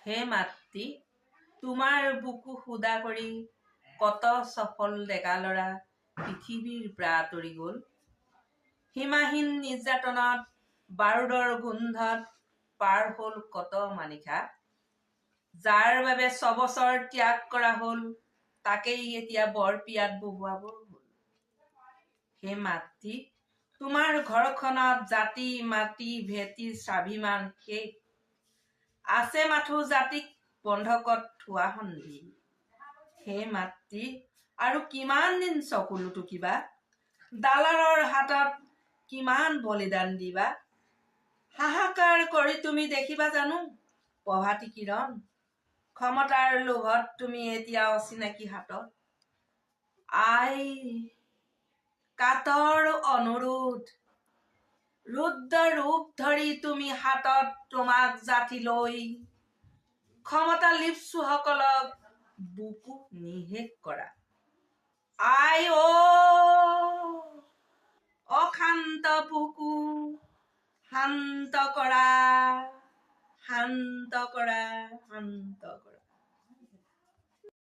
হে মাতৃ, তোমাৰ বুকু সুদা কৰি কত সফল ডেকা ল'ৰা পৃথিৱীৰ পৰা আঁতৰি গ'ল। সীমাহীন নিৰ্যাতনত বাৰুদৰ গোন্ধত পাৰ হ'ল কত মানিশা। যাৰ বাবে ছবছৰ ত্যাগ কৰা হ'ল, তাকেই এতিয়া বৰ পিয়াত বহুৱাব হ'ল। হে মাতৃ, তোমাৰ ঘৰখনত জাতি মাতি ভেটি স্বাভিমান শেষ। আছে মাথো জাতিক বন্ধকত থোৱা সন্ধি। হে মাতৃ, আৰু কিমান দিন চকু লুটুকিবা, দালালৰ হাতত কিমান বলিদান দিবা। হাহাকাৰ কৰি তুমি দেখিবা জানো প্ৰভাতী কিৰণ, ক্ষমতাৰ লোভত তুমি এতিয়া অচিনাকি হাতত। আই কাতৰ অনুৰোধ, ৰুদ্ৰ ৰূপ ধৰি তুমি হাতত তোমাক জাঠি লৈ ক্ষমতা লিপ্সু সকলক বুকু নিশেষ কৰা। আই অশান্ত বুকু শান্ত কৰা, শান্ত কৰা, শান্ত কৰা।